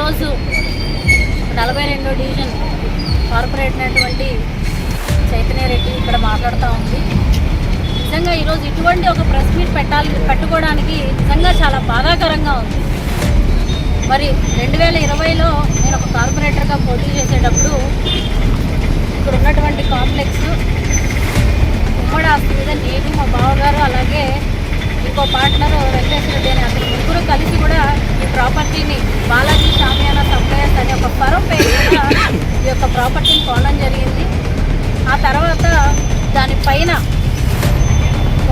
ఈరోజు 42వ division corporate అయినటువంటి చైతన్య రెడ్డి ఇక్కడ మాట్లాడుతూ ఉంది. నిజంగా ఈరోజు ఇటువంటి ఒక ప్రెస్ మీట్ పెట్టుకోవడానికి నిజంగా చాలా బాధాకరంగా ఉంది. మరి 2020లో నేను ఒక కార్పొరేటర్గా పోటీ చేసేటప్పుడు ఇక్కడ ఉన్నటువంటి కాంప్లెక్స్ ఉమ్మడి ఆస్తి మీద నేను, మా బావగారు, అలాగే ఇంకో పార్ట్నర్ వెంకటేశ్వర రెడ్డి అని అతను ముగ్గురు కలిసి కూడా ఈ ప్రాపర్టీని బాలాజీ షామియానా సప్లయర్స్ అనే ఒక ఫరం పేరు మీద ఈ యొక్క ప్రాపర్టీని కొనడం జరిగింది. ఆ తర్వాత దానిపైన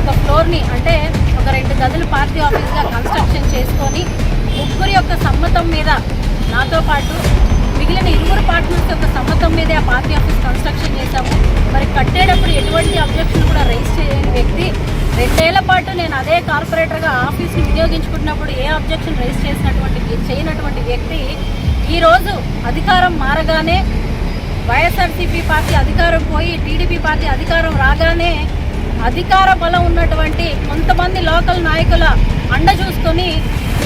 ఒక ఫ్లోర్ని అంటే ఒక 2 గదులు పార్టీ ఆఫీస్గా కన్స్ట్రక్షన్ చేసుకొని ముగ్గురి యొక్క సమ్మతం మీద నాతో పాటు మిగిలిన 2 పార్ట్నర్స్ యొక్క సమ్మతం మీదే ఆ పార్టీ ఆఫీస్ కన్స్ట్రక్షన్ చేశాము. మరి కట్టేటప్పుడు ఎటువంటి అబ్జెక్షన్ కూడా రైజ్ చేయని వ్యక్తి 2 ఏళ్ల పాటు నేను అదే కార్పొరేటర్గా ఆఫీస్ని వినియోగించుకున్నప్పుడు ఏ అబ్జెక్షన్ రైజ్ చేయనటువంటి వ్యక్తి ఈరోజు అధికారం మారగానే వైఎస్ఆర్సీపీ పార్టీ అధికారం పోయి టీడీపీ పార్టీ అధికారం రాగానే అధికార బలం ఉన్నటువంటి కొంతమంది లోకల్ నాయకుల అండ చూసుకొని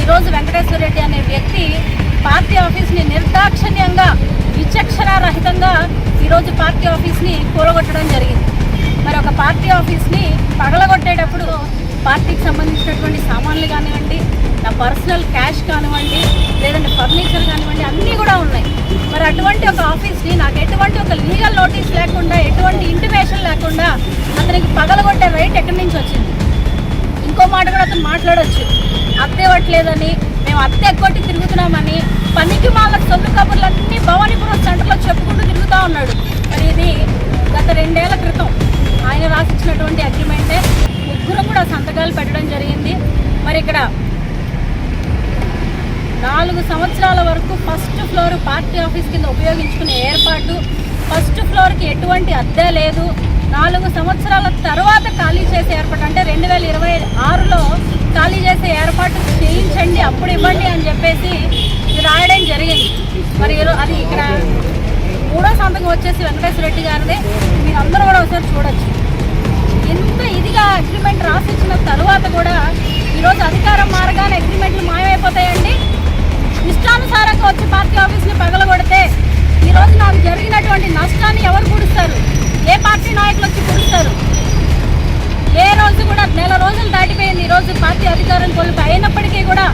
ఈరోజు వెంకటేశ్వర రెడ్డి అనే వ్యక్తి పార్టీ ఆఫీస్ని నిర్దాక్షిణ్యంగా విచక్షణారహితంగా ఈరోజు పార్టీ ఆఫీస్ని కూలగొట్టడం జరిగింది. మరి ఒక పార్టీ ఆఫీస్ని పగలగొట్టేటప్పుడు పార్టీకి సంబంధించినటువంటి సామాన్లు కానివ్వండి, నా పర్సనల్ క్యాష్ కానివ్వండి, లేదంటే ఫర్నిచర్ కానివ్వండి, అన్నీ కూడా ఉన్నాయి. మరి అటువంటి ఒక ఆఫీస్ని నాకు ఎటువంటి ఒక లీగల్ నోటీస్ లేకుండా, ఎటువంటి ఇంటిమేషన్ లేకుండా అతనికి పగలగొట్టే రైట్ ఎక్కడి నుంచి వచ్చింది? ఇంకో మాట కూడా అతను మాట్లాడవచ్చు, అద్దె ఇవ్వట్లేదని, మేము అద్దె ఎక్కొట్టి తిరుగుతున్నామని, పనికి మాల సొంత కబుర్లన్నీ భవానీపురం సెంటర్లో చెప్పుకుంటూ తిరుగుతూ ఉన్నాడు. మరి ఇది గత 2 ఏళ్ల క్రితం ఆయన రాసిచ్చినటువంటి అగ్రిమెంటే. ముగ్గురు కూడా సంతకాలు పెట్టడం జరిగింది. మరి ఇక్కడ 4 సంవత్సరాల వరకు ఫస్ట్ ఫ్లోర్ పార్టీ ఆఫీస్ కింద ఉపయోగించుకునే ఏర్పాటు, ఫస్ట్ ఫ్లోర్కి ఎటువంటి అద్దె లేదు. 4 సంవత్సరాల తర్వాత ఖాళీ చేసే ఏర్పాటు అంటే 2026లో ఖాళీ చేసే ఏర్పాటు చేయించండి, అప్పుడు ఇవ్వండి అని చెప్పేసి రాయడం జరిగింది. మరి అది ఇక్కడ 3వ సంతకం వచ్చేసి వెంకటేశ్వర రెడ్డి గారిదే. మీరు అందరూ కూడా ఒకసారి చూడొచ్చు. ఎంత ఇదిగా అగ్రిమెంట్ రాసిచ్చిన తర్వాత కూడా ఈరోజు అధికారం మారగానే అగ్రిమెంట్లు మాయమైపోతాయండి. ఇష్టానుసారంగా వచ్చి పార్టీ ఆఫీస్ని పగలగొడితే ఈరోజు నాకు జరిగినటువంటి నష్టాన్ని ఎవరు పూడుస్తారు? ఏ పార్టీ నాయకులు వచ్చి పూడుస్తారు? ఏ రోజు కూడా 1 నెల రోజులు దాటిపోయింది. ఈరోజు పార్టీ అధికారం కోల్పోయి అయినప్పటికీ కూడా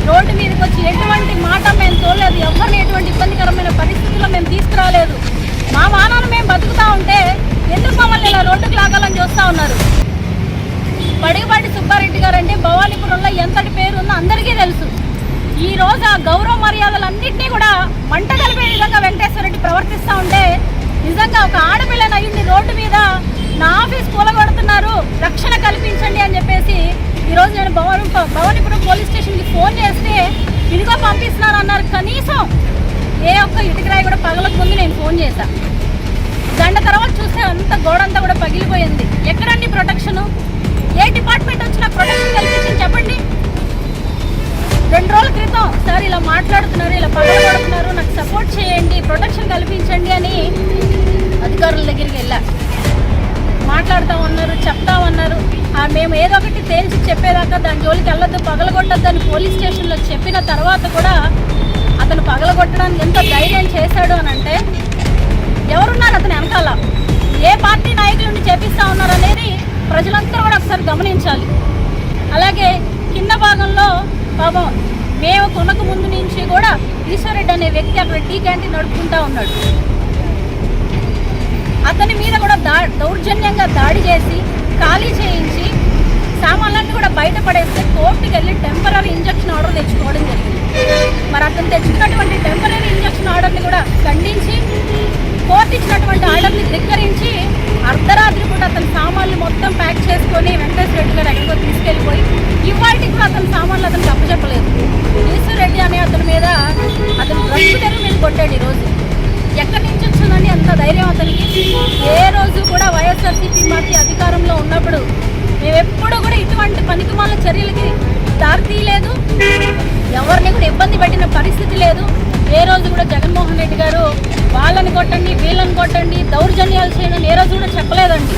రోడ్డు మీదకి వచ్చి ఎటువంటి మాట మేము తోలేదు, ఎవరిని ఎటువంటి ఇబ్బందికరమైన పరిస్థితుల్లో మేము తీసుకురాలేదు. మా వాహనాలు మేము బతుకుతూ ఉంటే ఎందుకు మమ్మల్ని ఇలా రోడ్డుకు లాగాలని చూస్తూ ఉన్నారు? పడిగపాటి సుబ్బారెడ్డి గారు అంటే భవానీపురంలో ఎంతటి పేరు ఉందో అందరికీ తెలుసు. ఈ రోజు ఆ గౌరవ మర్యాదలన్నింటినీ కూడా మంట కలిపే విధంగా వెంకటేశ్వర రెడ్డి ప్రవర్తిస్తూ ఉంటే నిజంగా ఒక ఆడపిల్లని అయ్యుండి రోడ్డు మీద నా ఆఫీస్ కూలగొడుతున్నారు, రక్షణ కల్పించండి అని చెప్పేసి ఈరోజు నేను భవానీపురం పోలీస్ స్టేషన్కి ఫోన్ చేస్తే ఇదిగో పంపిస్తున్నాను అన్నారు. కనీసం ఏ ఒక్క ఇటుకరాయి కూడా పగలకు ముందు నేను ఫోన్ చేశాను. గంట తర్వాత చూస్తే అంత గోడంతా కూడా పగిలిపోయింది. ఎక్కడండి ప్రొటెక్షను? ఏ డిపార్ట్మెంట్ వచ్చినా ప్రొటెక్షన్ కల్పించింది చెప్పండి? 2 రోజుల క్రితం సార్ ఇలా మాట్లాడుతున్నారు, ఇలా పగలగొడుతున్నారు, నాకు సపోర్ట్ చేయండి, ప్రొటెక్షన్ కల్పించండి అని అధికారుల దగ్గరికి వెళ్ళా. మాట్లాడుతూ ఉన్నారు, చెప్తా ఉన్నారు. మేము ఏదో ఒకటి తేల్చి చెప్పేదాకా దాని జోలికి వెళ్ళొద్దు, పగలగొట్టద్దని పోలీస్ స్టేషన్లో చెప్పిన తర్వాత కూడా అతను పగలగొట్టడానికి ఎంత ధైర్యం చేశాడు అని అంటే ఎవరున్నారు అతను వెనకాల? ఏ పార్టీ నాయకుల నుండి చేపిస్తూ ఉన్నారు అనేది ప్రజలందరూ కూడా ఒకసారి గమనించాలి. అలాగే కింద భాగంలో పాపం మేము కొనక ముందు నుంచి కూడా ఈశ్వరెడ్డి అనే వ్యక్తి అక్కడ టీ క్యాంటీన్ నడుపుకుంటూ ఉన్నాడు. అతని మీద కూడా దౌర్జన్యంగా దాడి చేసి ఖాళీ చేయించి సామాన్లన్నీ కూడా బయటపడేస్తే కోర్టుకి వెళ్ళి టెంపరరీ ఇంజక్షన్ ఆర్డర్ తెచ్చుకోవడం జరిగింది. మరి అతను తెచ్చుకున్నటువంటి టెంపరరీ ఇంజక్షన్ ఆర్డర్ని కూడా ఖండించి కోర్టు ఇచ్చినటువంటి ఆర్డర్ని ధిక్కరించి అర్ధరాత్రి కూడా అతని సామాన్లు మొత్తం ప్యాక్ చేసుకొని వెంకటేశ్వర రెడ్డి గారు ఎక్కడికో తీసుకెళ్ళిపోయి ఇవాటికి కూడా అతని సామాన్లు అతనికి అప్పచెప్పలేదు. ఈశ్వర రెడ్డి అనే అతని మీద అతను డ్రగ్స్ తెరువు మీద కొట్టాడు. ఈరోజు ఎక్కడి నుంచి వచ్చిందని అంత ధైర్యం అతనికి? ఏ రోజు కూడా వైఎస్ఆర్సీపీ పార్టీ అధికారంలో ఉన్నప్పుడు మేమెప్పుడు కూడా ఇటువంటి పనికిమాల చర్యలకి దారి తీయలేదు, ఎవరిని కూడా ఇబ్బంది పెట్టిన పరిస్థితి లేదు. ఏ రోజు కూడా జగన్మోహన్ రెడ్డి గారు వాళ్ళని కొట్టండి, వీళ్ళని కొట్టండి, దౌర్జన్యాలు చేయండి ఏ రోజు కూడా చెప్పలేదండి.